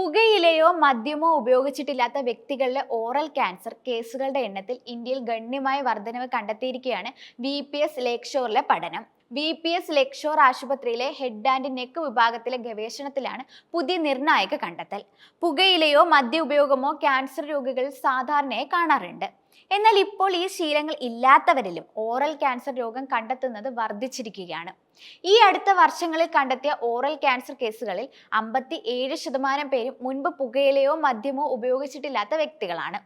പുകയിലയോ മദ്യമോ ഉപയോഗിച്ചിട്ടില്ലാത്ത വ്യക്തികളിലെ oral cancer കേസുകളുടെ എണ്ണത്തിൽ ഇന്ത്യയിൽ ഗണ്യമായ വർധനവ് കണ്ടെത്തിയിരിക്കുകയാണ് VPS ലേക്ഷോറിലെ പഠനം. VPS ലേക്ഷോർ ആശുപത്രിയിലെ ഹെഡ് ആൻഡ് നെക്ക് വിഭാഗത്തിലെ ഗവേഷണത്തിലാണ് പുതിയ നിർണായക കണ്ടെത്തൽ. പുകയിലയോ മദ്യ ഉപയോഗമോ ക്യാൻസർ രോഗികളിൽ സാധാരണയായി കാണാറുണ്ട്. എന്നാൽ ഇപ്പോൾ ഈ ശീലങ്ങൾ ഇല്ലാത്തവരിലും ഓറൽ ക്യാൻസർ രോഗം കണ്ടെത്തുന്നത് വർദ്ധിച്ചിരിക്കുകയാണ്. ഈ അടുത്ത വർഷങ്ങളിൽ കണ്ടെത്തിയ ഓറൽ ക്യാൻസർ കേസുകളിൽ 57% പേരും മുൻപ് പുകയിലയോ മദ്യമോ ഉപയോഗിച്ചിട്ടില്ലാത്ത വ്യക്തികളാണ്.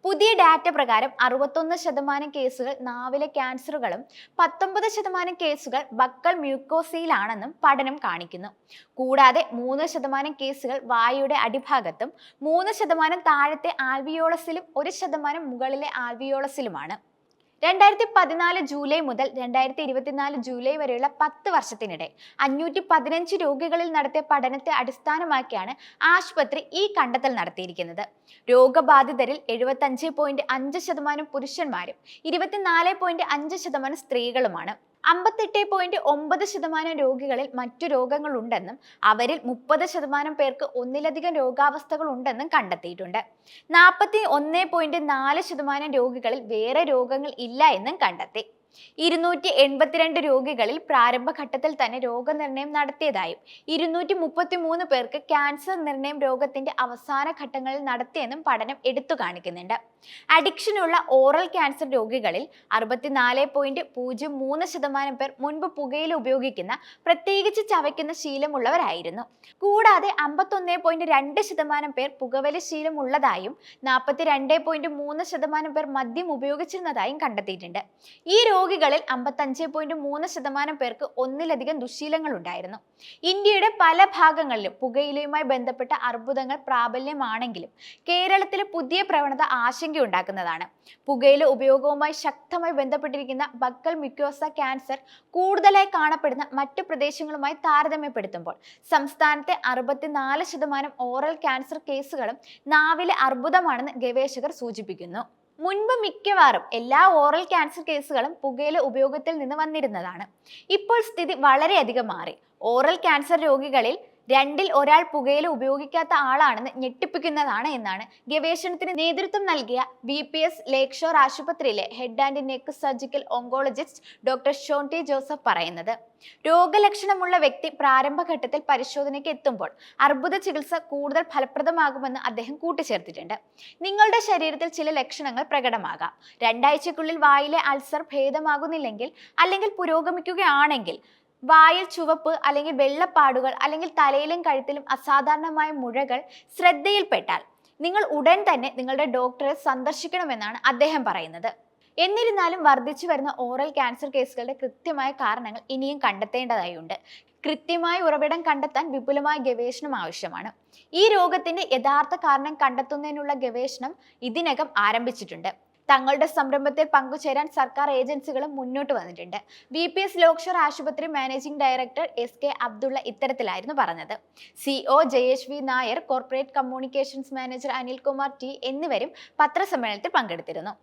പുതിയ ഡാറ്റ പ്രകാരം 61% കേസുകൾ നാവിലെ ക്യാൻസറുകളും 19% കേസുകൾ ബക്കൽ മ്യൂക്കോസയിലാണെന്നും പഠനം കാണിക്കുന്നു. കൂടാതെ 3% കേസുകൾ വായുടെ അടിഭാഗത്തും 3% താഴത്തെ ആൽവിയോളസിലും 1% മുകളിലെ ആൽവിയോളസിലുമാണ്. 2014 ജൂലൈ മുതൽ 2024 ജൂലൈ വരെയുള്ള 10 വർഷത്തിനിടെ 515 രോഗികളിൽ നടത്തിയ പഠനത്തെ അടിസ്ഥാനമാക്കിയാണ് ആശുപത്രി ഈ കണ്ടെത്തൽ നടത്തിയിരിക്കുന്നത്. രോഗബാധിതരിൽ 75.5% പുരുഷന്മാരും 24.5% സ്ത്രീകളുമാണ്. 58.9% രോഗികളിൽ മറ്റു രോഗങ്ങളുണ്ടെന്നും അവരിൽ 30% പേർക്ക് ഒന്നിലധികം രോഗാവസ്ഥകൾ ഉണ്ടെന്നും കണ്ടെത്തിയിട്ടുണ്ട്. 41.4% രോഗികളിൽ വേറെ രോഗങ്ങൾ ഇല്ല എന്നും കണ്ടെത്തി. 282 രോഗികളിൽ പ്രാരംഭഘട്ടത്തിൽ തന്നെ രോഗനിർണയം നടത്തിയതായും 233 പേർക്ക് ക്യാൻസർ നിർണയം രോഗത്തിന്റെ അവസാന ഘട്ടങ്ങളിൽ നടത്തിയെന്നും പഠനം എടുത്തു കാണിക്കുന്നുണ്ട്. അഡിക്ഷനുള്ള ഓറൽ ക്യാൻസർ രോഗികളിൽ 64.03% പേർ മുൻപ് പുകയില ഉപയോഗിക്കുന്ന, പ്രത്യേകിച്ച് ചവയ്ക്കുന്ന ശീലമുള്ളവരായിരുന്നു. കൂടാതെ 51.2% പേർ പുകവലി ശീലമുള്ളതായും 42.3% പേർ മദ്യം ഉപയോഗിച്ചിരുന്നതായും കണ്ടെത്തിയിട്ടുണ്ട്. ഈ രോഗികളിൽ 55.3% പേർക്ക് ഒന്നിലധികം ദുശ്ശീലങ്ങൾ ഉണ്ടായിരുന്നു. ഇന്ത്യയുടെ പല ഭാഗങ്ങളിലും പുകയിലയുമായി ബന്ധപ്പെട്ട അർബുദങ്ങൾ പ്രാബല്യമാണെങ്കിലും കേരളത്തിലെ പുതിയ പ്രവണത ആശങ്കയുണ്ടാക്കുന്നതാണ്. പുകയില ഉപയോഗവുമായി ശക്തമായി ബന്ധപ്പെട്ടിരിക്കുന്ന ബക്കൽ മ്യൂക്കോസ ക്യാൻസർ കൂടുതലായി കാണപ്പെടുന്ന മറ്റു പ്രദേശങ്ങളുമായി താരതമ്യപ്പെടുത്തുമ്പോൾ സംസ്ഥാനത്തെ 64% ഓറൽ ക്യാൻസർ കേസുകളും നാവിലെ അർബുദമാണെന്ന് ഗവേഷകർ സൂചിപ്പിക്കുന്നു. മുൻപ് മിക്കവാറും എല്ലാ ഓറൽ ക്യാൻസർ കേസുകളും പുകയില ഉപയോഗത്തിൽ നിന്ന് വന്നിരുന്നതാണ്. ഇപ്പോൾ സ്ഥിതി വളരെയധികം മാറി. ഓറൽ ക്യാൻസർ രോഗികളിൽ 2-ൽ 1 പുകയില ഉപയോഗിക്കാത്ത ആളാണെന്ന് ഞെട്ടിപ്പിക്കുന്നതാണ് എന്നാണ് ഗവേഷണത്തിന് നേതൃത്വം നൽകിയ VPS ലേക്ഷോർ ആശുപത്രിയിലെ head and neck surgical oncologist doctor Shone T Joseph പറയുന്നത്. രോഗലക്ഷണമുള്ള വ്യക്തി പ്രാരംഭഘട്ടത്തിൽ പരിശോധനയ്ക്ക് എത്തുമ്പോൾ അർബുദ ചികിത്സ കൂടുതൽ ഫലപ്രദമാകുമെന്ന് അദ്ദേഹം കൂട്ടിച്ചേർത്തിട്ടുണ്ട്. നിങ്ങളുടെ ശരീരത്തിൽ ചില ലക്ഷണങ്ങൾ പ്രകടമാകാം. 2 ആഴ്ചയ്ക്കുള്ളിൽ വായിലെ അൾസർ ഭേദമാകുന്നില്ലെങ്കിൽ അല്ലെങ്കിൽ പുരോഗമിക്കുകയാണെങ്കിൽ, വായിൽ ചുവപ്പ് അല്ലെങ്കിൽ വെള്ളപ്പാടുകൾ അല്ലെങ്കിൽ തലയിലും കഴുത്തിലും അസാധാരണമായ മുഴകൾ ശ്രദ്ധയിൽപ്പെട്ടാൽ നിങ്ങൾ ഉടൻ തന്നെ നിങ്ങളുടെ ഡോക്ടറെ സന്ദർശിക്കണമെന്നാണ് അദ്ദേഹം പറയുന്നത്. എന്നിരുന്നാലും വർദ്ധിച്ചു വരുന്ന ഓറൽ ക്യാൻസർ കേസുകളുടെ കൃത്യമായ കാരണങ്ങൾ ഇനിയും കണ്ടെത്തേണ്ടതായുണ്ട്. കൃത്യമായ ഉറവിടം കണ്ടെത്താൻ വിപുലമായ ഗവേഷണം ആവശ്യമാണ്. ഈ രോഗത്തിന്റെ യഥാർത്ഥ കാരണം കണ്ടെത്തുന്നതിനുള്ള ഗവേഷണം ഇതിനകം ആരംഭിച്ചിട്ടുണ്ട്. തങ്ങളുടെ സംരംഭത്തിൽ പങ്കുചേരാൻ സർക്കാർ ഏജൻസികളും മുന്നോട്ട് വന്നിട്ടുണ്ട്. VPS ലേക്ഷോർ ആശുപത്രി മാനേജിംഗ് ഡയറക്ടർ SK അബ്ദുള്ള ഇത്തരത്തിലായിരുന്നു പറഞ്ഞത്. CEO Jayesh V Nair, corporate communications manager Anilkumar T എന്നിവരും പത്രസമ്മേളനത്തിൽ പങ്കെടുത്തിരുന്നു.